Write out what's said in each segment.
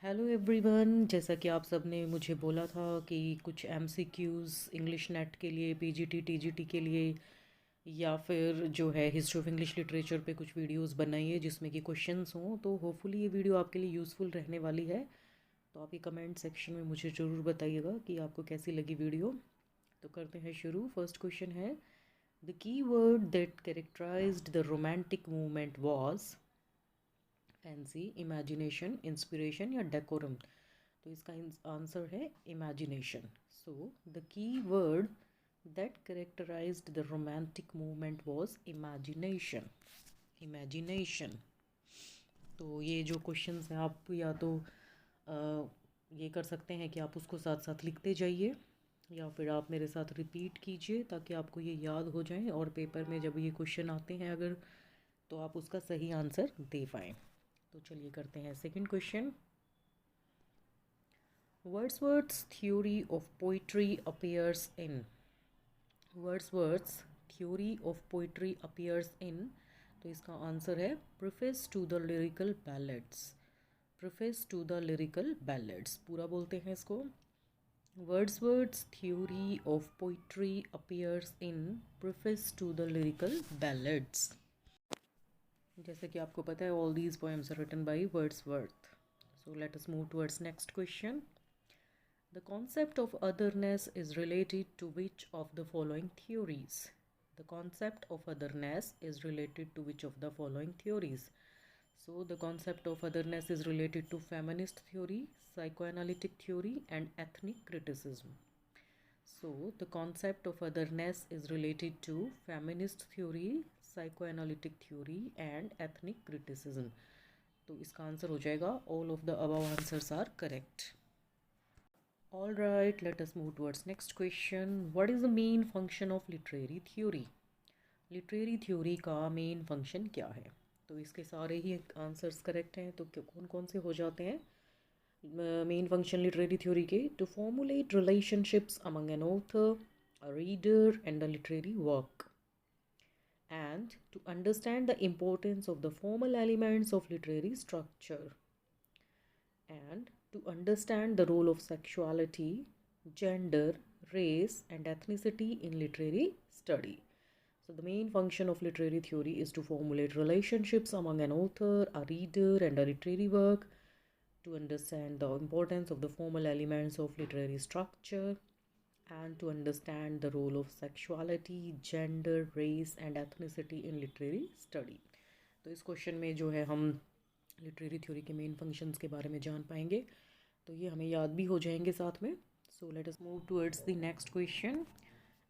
Hello everyone, जैसा कि आप सब ने मुझे बोला था कि कुछ एमसीक्यूज़ इंग्लिश नेट के लिए, पीजीटी टीजीटी के लिए, या फिर जो है हिस्ट्री ऑफ इंग्लिश लिटरेचर पे कुछ वीडियोस बनाइए जिसमें कि क्वेश्चंस हों। तो होपफुली ये वीडियो आपके लिए यूज़फुल रहने वाली है। तो आप ये कमेंट सेक्शन में मुझे ज़रूर बताइएगा कि आपको कैसी लगी वीडियो। तो करते हैं शुरू। फर्स्ट क्वेश्चन है, the key word that characterized the romantic movement was fancy, imagination, inspiration या डेकोरम। तो इसका आंसर है imagination. So the key word that characterized the romantic movement was imagination. Imagination. तो ये जो क्वेश्चंस हैं आप या तो ये कर सकते हैं कि आप उसको साथ साथ लिखते जाइए, या फिर आप मेरे साथ रिपीट कीजिए ताकि आपको ये याद हो जाए और पेपर में जब ये क्वेश्चन आते हैं अगर, तो आप उसका सही आंसर दे पाएँ। तो चलिए करते हैं second question. Wordsworth's theory of poetry appears in Wordsworth's theory of poetry appears in तो इसका आंसर है preface to the lyrical ballads. Preface to the lyrical ballads पूरा बोलते हैं इसको। Wordsworth's theory of poetry appears in preface to the lyrical ballads। जैसे कि आपको पता है, all these poems are written by Wordsworth। So let us move towards next question. The concept of otherness is related to which of the following theories? The concept of otherness is related to which of the following theories? So the concept of otherness is related to feminist theory, psychoanalytic theory and ethnic criticism. So the concept of otherness is related to feminist theory, psychoanalytic theory and ethnic criticism। तो इसका answer हो जाएगा all of the above answers are correct। All right, let us move towards next question. What is the main function of literary theory? Literary theory का main function क्या है? तो इसके सारे ही आंसर्स करेक्ट हैं। तो कौन कौन से हो जाते हैं मेन फंक्शन लिटरेरी थ्योरी के? To formulate relationships among an author, a reader and a literary work, and to understand the importance of the formal elements of literary structure, and to understand the role of sexuality, gender, race and ethnicity in literary study. So the main function of literary theory is to formulate relationships among an author, a reader and a literary work, to understand the importance of the formal elements of literary structure, and to understand the role of sexuality, gender, race and ethnicity in literary study। तो इस question में जो है हम literary theory के main functions के बारे में जान पाएंगे, तो ये हमें याद भी हो जाएंगे साथ में। So let us move towards the next question.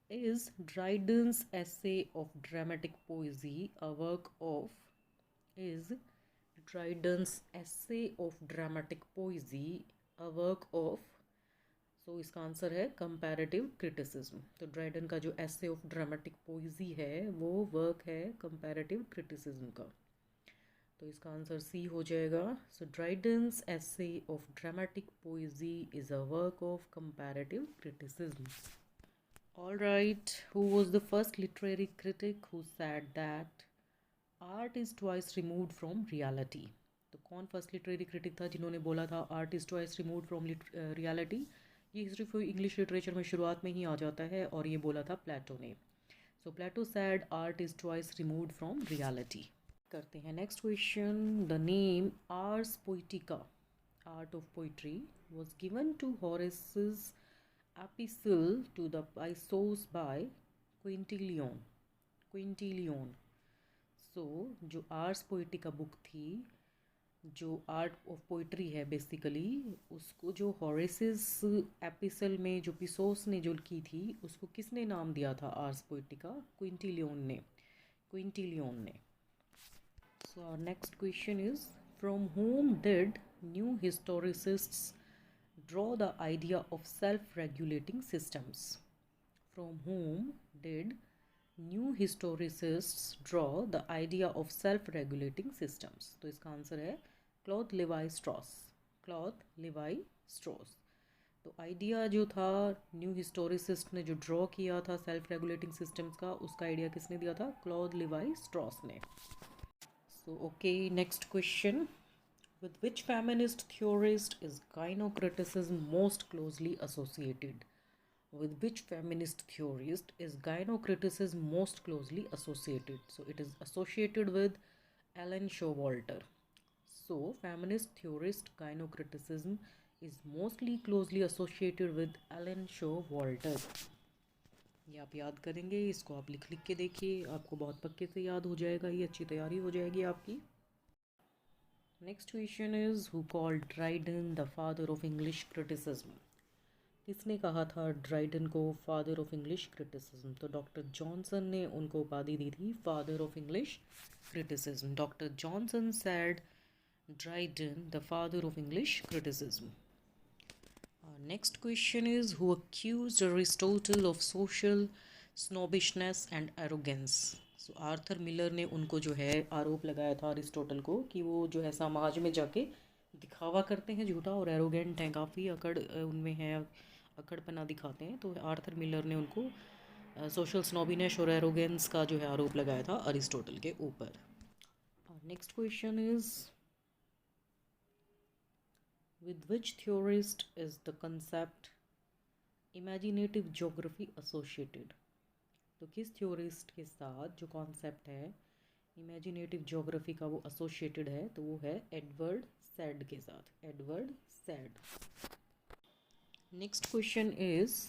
Is Dryden's essay of dramatic poesy a work of is Dryden's essay of dramatic poesy a work of. So इसका आंसर है कंपैरेटिव क्रिटिसिज्म। तो ड्राइडन का जो एसे of dramatic पोएजी है वो work है comparative criticism का। तो इसका आंसर सी हो जाएगा। So Dryden's essay of dramatic poesy is a work of comparative criticism. All right, who was the first literary critic who said that art is twice removed from reality? तो कौन first literary critic था जिन्होंने बोला था art is twice removed from reality? ये history of English literature में शुरुआत में ही आ जाता है और ये बोला था प्लेटो ने। So Plato said art is twice removed from reality. करते हैं next question. The name ars poetica, art of poetry, was given to Horace's epistle to the Pissos by Quintilian. Quintilian. So जो ars poetica book थी, जो art of poetry है basically, उसको जो हॉरेसिस epistle में जो पिसोस ने जो की थी उसको किसने नाम दिया था आर्स पोइटिका? क्विंटिलियन ने। क्विंटिलियन ने। So our next question is, from whom did new historicists draw the idea of self-regulating systems? From whom did new historicists draw the idea of self-regulating systems? तो इसका answer है Claude लेवाई straws. Claude लेवाई straws. तो idea जो था new हिस्टोरिसिस्ट ने जो draw किया था सेल्फ रेगुलेटिंग सिस्टम्स का, उसका आइडिया किसने दिया था? क्लॉद लेवाई स्ट्रॉस ने। So okay, next question. With which feminist theorist is gynocriticism most closely associated? With which feminist theorist is gynocriticism most closely associated? So it is associated with Ellen Showalter. So feminist theorist gynocriticism is mostly closely associated with Ellen Showalter. ये आप याद करेंगे, इसको आप लिख के देखिए, आपको बहुत पक्के से याद हो जाएगा, ये अच्छी तैयारी हो जाएगी आपकी. Next question is who called Dryden the father of English criticism? किसने कहा था ड्राइडन को फादर ऑफ इंग्लिश क्रिटिसिज्म? तो डॉक्टर जॉनसन ने उनको उपाधि दी थी father of English criticism. Doctor Johnson said Dryden the father of English criticism. Next question is who accused Aristotle of social snobbishness and arrogance? So Arthur Miller ने उनको जो है आरोप लगाया था अरिस्टोटल को कि वो जो है समाज में जाके दिखावा करते हैं झूठा और एरोगेंट हैं, काफ़ी अकड़ उनमें है, अकड़पना दिखाते हैं. तो आर्थर मिलर ने उनको सोशल स्नॉबिनेस और एरोगेंस का जो है आरोप लगाया था अरिस्टोटल के ऊपर. Next question is with which theorist is the concept imaginative geography associated? तो किस theorist के साथ जो concept है imaginative geography का वो associated है? तो वो है एडवर्ड सैड के साथ, Edward Said. Next question is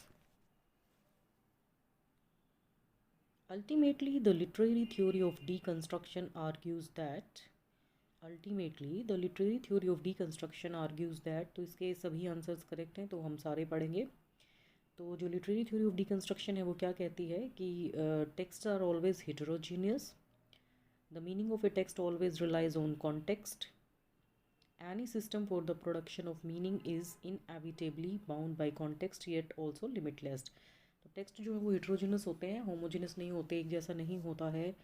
ultimately the literary theory of deconstruction argues that ultimately the literary theory of deconstruction argues that. तो इसके सभी आंसर्स करेक्ट हैं, तो हम सारे पढ़ेंगे. तो जो लिटरेरी थ्योरी ऑफ डीकंस्ट्रक्शन है वो क्या कहती है कि texts are always heterogeneous, the meaning of a text always relies on context, any system for the production of meaning is inevitably bound by context yet also limitless. तो text जो है वो हेटेरोजीनियस होते हैं, होमोजीनियस नहीं होते, एक जैसा नहीं होता है,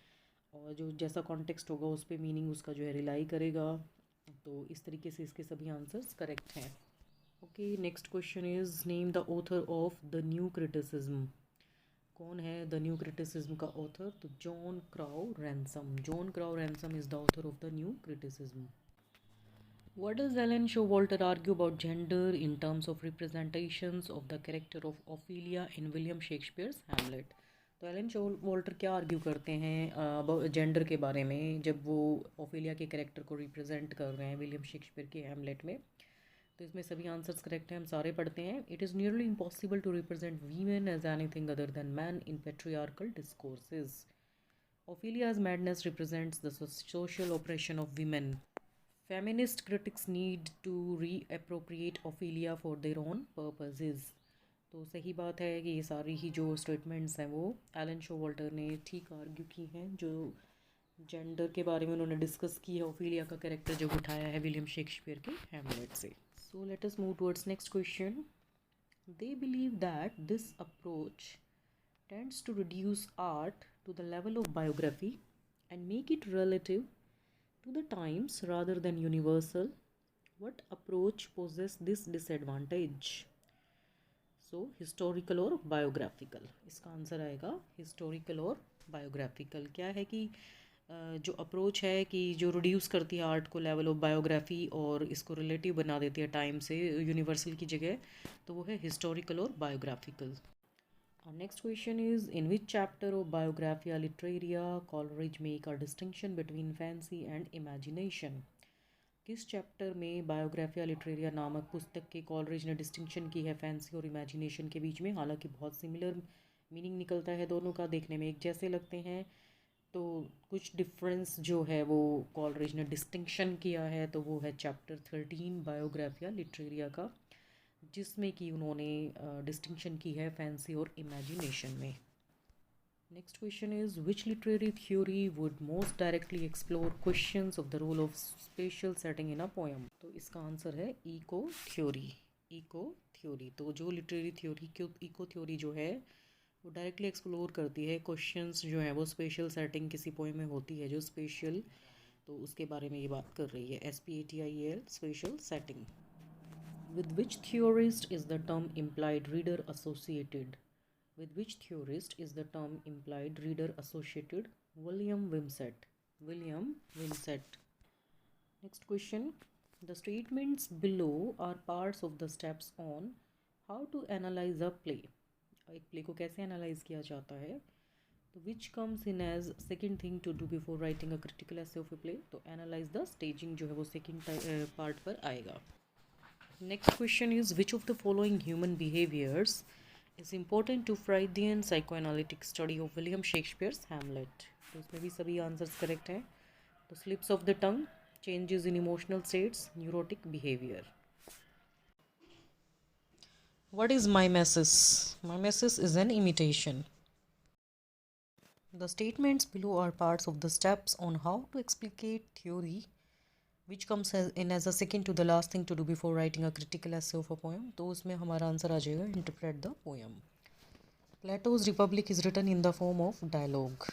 और जो जैसा कॉन्टेक्स्ट होगा उस पर मीनिंग उसका जो है रिलाई करेगा. तो इस तरीके से इसके सभी आंसर्स करेक्ट हैं. Okay, next question is name the author of the new criticism. कौन है द न्यू क्रिटिसिज्म का ऑथर? तो John Crowe Ransom. John Crowe Ransom is the author of the new criticism. What does Ellen Showalter argue about gender in terms of representations of the character of Ophelia in William Shakespeare's Hamlet? तो Elon Showalter क्या argue करते हैं gender के बारे में जब वो Ophelia के कैरेक्टर को रिप्रेजेंट कर रहे हैं विलियम शेक्सपियर के हैमलेट में? तो इसमें सभी आंसर्स करेक्ट हैं, हम सारे पढ़ते हैं. It is nearly impossible to represent women as anything other than man in patriarchal discourses. Ophelia's madness represents the social operation of women. Feminist critics need to reappropriate Ophelia for their own purposes. तो सही बात है कि ये सारी ही जो statements हैं वो एलन शोवाल्टर ने ठीक आर्ग्यू की हैं, जो जेंडर के बारे में उन्होंने डिस्कस की है ओफेलिया का कैरेक्टर जो उठाया है विलियम शेक्सपियर के हैमलेट से. So let us move towards next question. They believe that this approach tends to reduce art to the level of biography and make it relative to the times rather than universal. What approach possesses this disadvantage? So historical और biographical. इसका answer आएगा historical और biographical. क्या है कि जो approach है कि जो रिड्यूस करती है आर्ट को लेवल ऑफ बायोग्राफी और इसको रिलेटिव बना देती है टाइम से यूनिवर्सल की जगह, तो वो है हिस्टोरिकल और biographical. Our next question is in which chapter of Biographia Literaria Coleridge make a distinction between fancy and imagination? किस चैप्टर में बायोग्राफिया लिटरेरिया नामक पुस्तक के कॉलरिज ने डिस्टिंक्शन की है फैंसी और इमेजिनेशन के बीच में? हालांकि बहुत सिमिलर मीनिंग निकलता है दोनों का, देखने में एक जैसे लगते हैं, तो कुछ डिफरेंस जो है वो कॉलरिज ने डिस्टिंक्शन किया है, तो वो है चैप्टर 13 बायोग्राफिया लिटरेरिया का, जिसमें कि उन्होंने डिस्टिंक्शन की है फैंसी और इमेजिनेशन में. Next question is which literary theory would most directly explore questions of the role of special setting in a poem? तो इसका आंसर है इको थ्योरी. Eco theory. तो जो लिटरेरी थ्योरी इको थ्योरी जो है वो डायरेक्टली एक्सप्लोर करती है क्वेश्चंस जो है वो स्पेशल सेटिंग किसी पोएम में होती है जो स्पेशल, तो उसके बारे में ये बात कर रही है. SPATIEL special setting. With which theorist is the term implied reader associated? With which theorist is the term implied reader associated? William Wimsatt. William Wimsatt. Next question. The statements below are parts of the steps on how to analyze a play. एक play को कैसे analyse किया जाता है, तो which comes in as second thing to do before writing a critical essay of a play. तो analyse the staging जो है वो सेकेंड पार्ट पर आएगा. Next question is which of the following human behaviours is important to Freudian psychoanalytic study of William Shakespeare's Hamlet. तो इसमें भी सभी आंसर्स करेक्ट हैं. तो slips of the tongue, changes in emotional states, neurotic behavior. What is mimesis? Mimesis is an imitation. The statements below are parts of the steps on how to explicate theory, which comes in as a second to the last thing to do before writing a critical essay of a poem. तो उसमें हमारा answer आ जाएगा interpret the poem. Plato's Republic is written in the form of dialogue.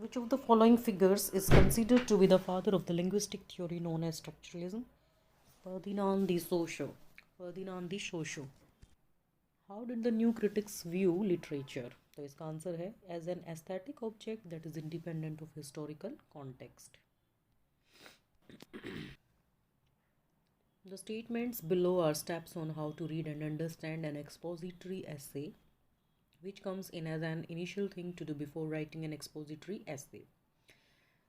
Which of the following figures is considered to be the father of the linguistic theory known as structuralism? Ferdinand de Saussure. Ferdinand de Saussure. How did the new critics view literature? तो इसका answer है as an aesthetic object that is independent of historical context. The statements below are steps on how to read and understand an expository essay, which comes in as an initial thing to do before writing an expository essay.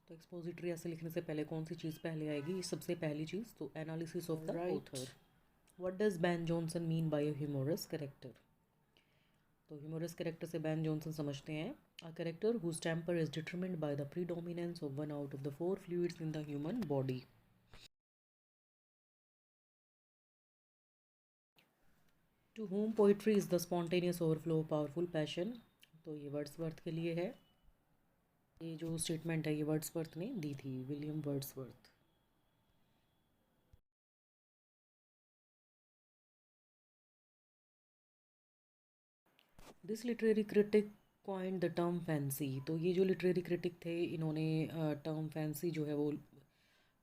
तो expository ऐसे लिखने से पहले कौन सी चीज़ पहले आएगी? सबसे पहली चीज़ तो analysis of the author. What does Ben Jonson mean by a humorous character? तो ह्यूमरस कैरेक्टर से बैन जॉनसन समझते हैं a character whose temper is determined by the predominance of one out of the four fluids in the human body. To whom poetry is the spontaneous overflow of powerful passion. तो ये Wordsworth के लिए है. ये जो statement है ये Wordsworth ने दी थी, William Wordsworth. This literary critic coined the term fancy. तो ये जो लिटरेरी क्रिटिक थे इन्होंने टर्म फैंसी जो है वो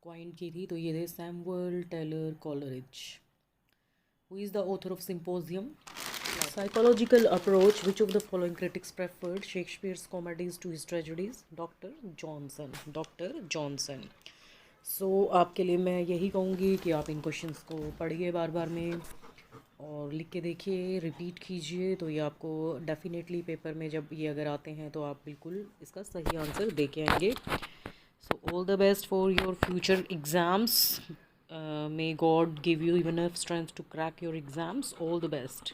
कॉइंड की थी. तो ये थे Samuel Taylor Coleridge. Who is the author of Symposium? Psychological approach. Which of the following critics preferred Shakespeare's comedies to his tragedies? Dr. Johnson. Dr. Johnson. So आपके लिए मैं यही कहूँगी कि आप इन क्वेश्चंस को पढ़िए बार बार में और लिख के देखिए, रिपीट कीजिए. तो ये आपको डेफिनेटली पेपर में जब ये अगर आते हैं तो आप बिल्कुल इसका सही आंसर दे के आएंगे. So all the best for your future exams. May God give you enough strength to crack your exams. All the best.